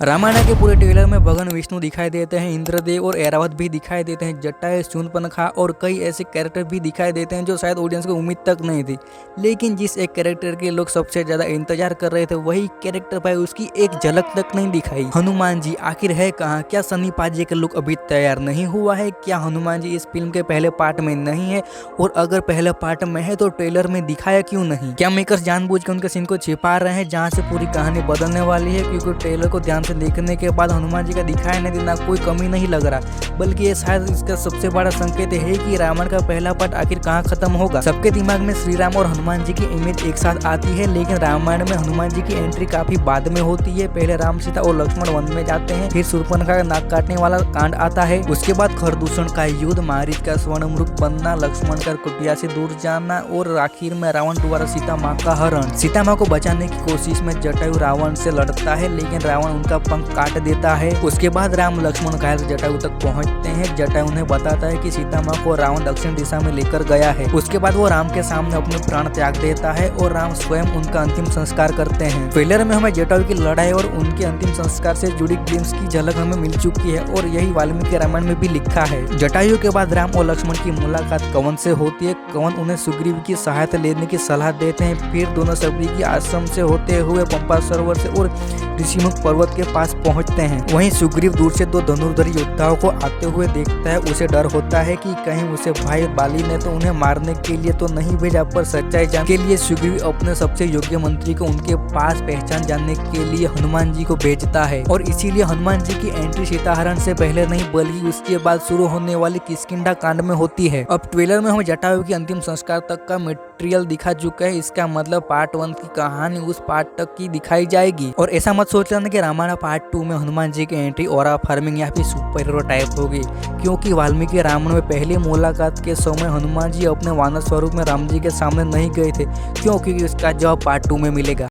रामायण के पूरे ट्रेलर में भगवान विष्णु दिखाई देते हैं, इंद्रदेव और ऐरावत भी दिखाई देते हैं, जटायु, शूर्पणखा और कई ऐसे कैरेक्टर भी दिखाई देते हैं जो शायद ऑडियंस को उम्मीद तक नहीं थी। लेकिन जिस एक कैरेक्टर के लोग सबसे ज्यादा इंतजार कर रहे थे वही कैरेक्टर भाई उसकी एक झलक तक नहीं दिखाई। हनुमान जी आखिर है कहाँ? क्या सनी पाजी का लुक अभी तैयार नहीं हुआ है? क्या हनुमान जी इस फिल्म के पहले पार्ट में नहीं है? और अगर पहले पार्ट में है तो ट्रेलर में दिखाया क्यों नहीं? क्या मेकर्स जानबूझ के उनके सीन को छिपा रहे हैं जहाँ से पूरी कहानी बदलने वाली है? क्योंकि ट्रेलर को ध्यान से देखने के बाद हनुमान जी का दिखाई नहीं देना कोई कमी नहीं लग रहा, बल्कि ये शायद इसका सबसे बड़ा संकेत है कि रामायण का पहला पार्ट आखिर कहाँ खत्म होगा। सबके दिमाग में श्री राम और हनुमान जी की इमेज एक साथ आती है, लेकिन रामायण में हनुमान जी की एंट्री काफी बाद में होती है। पहले राम, सीता और लक्ष्मण वन में जाते हैं, फिर शूर्पणखा का नाक काटने वाला कांड आता है, उसके बाद खरदूषण का युद्ध, मारीच का स्वर्णमुख बनना, लक्ष्मण का कुटिया से दूर जाना और आखिर में रावण द्वारा सीता माँ का हरण। सीता माँ को बचाने की कोशिश में जटायु रावण से लड़ता है, लेकिन रावण उनका पंख काट देता है। उसके बाद राम लक्ष्मण घायल जटायु तक पहुंचते हैं। जटायु उन्हें बताता है कि सीता माँ को रावण दक्षिण दिशा में लेकर गया है। उसके बाद वो राम के सामने अपने प्राण त्याग देता है और राम स्वयं उनका अंतिम संस्कार करते हैं। ट्रेलर में हमें जटायु की लड़ाई और उनके अंतिम संस्कार से जुड़ी ग्लिम्स की झलक हमें मिल चुकी है और यही वाल्मीकि रामायण में भी लिखा है। जटायु के बाद राम और लक्ष्मण की मुलाकात कंवन से होती है। कंवन उन्हें सुग्रीव की सहायता लेने की सलाह देते हैं। फिर दोनों सबरी की आश्रम से होते हुए पंपा सरोवर से और ऋषिमुख पर्वत के पास पहुंचते हैं। वहीं सुग्रीव दूर से दो धनुर्धर योद्धाओं को आते हुए देखता है। उसे डर होता है कि कहीं उसे भाई बाली ने तो उन्हें मारने के लिए तो नहीं भेजा, पर सच्चाई जानने के लिए सुग्रीव अपने सबसे योग्य मंत्री को उनके पास पहचान जानने के लिए हनुमान जी को भेजता है। और इसीलिए हनुमान जी की एंट्री सीताहरण से पहले नहीं बल्कि उसके बाद शुरू होने वाली किष्किंधा कांड में होती है। अब ट्रेलर में हमें जटायु के अंतिम संस्कार तक का मटेरियल दिखा चुका है। इसका मतलब पार्ट 1 की कहानी उस पार्ट तक की दिखाई जाएगी। और ऐसा मत सोच लेना कि रामायण पार्ट 2 में हनुमान जी की एंट्री ऑरा फार्मिंग या फिर सुपर हीरो टाइप होगी, क्योंकि वाल्मीकि रामायण में पहली मुलाकात के समय हनुमान जी अपने वानर स्वरूप में राम जी के सामने नहीं गए थे। क्योंकि इसका जवाब पार्ट 2 में मिलेगा।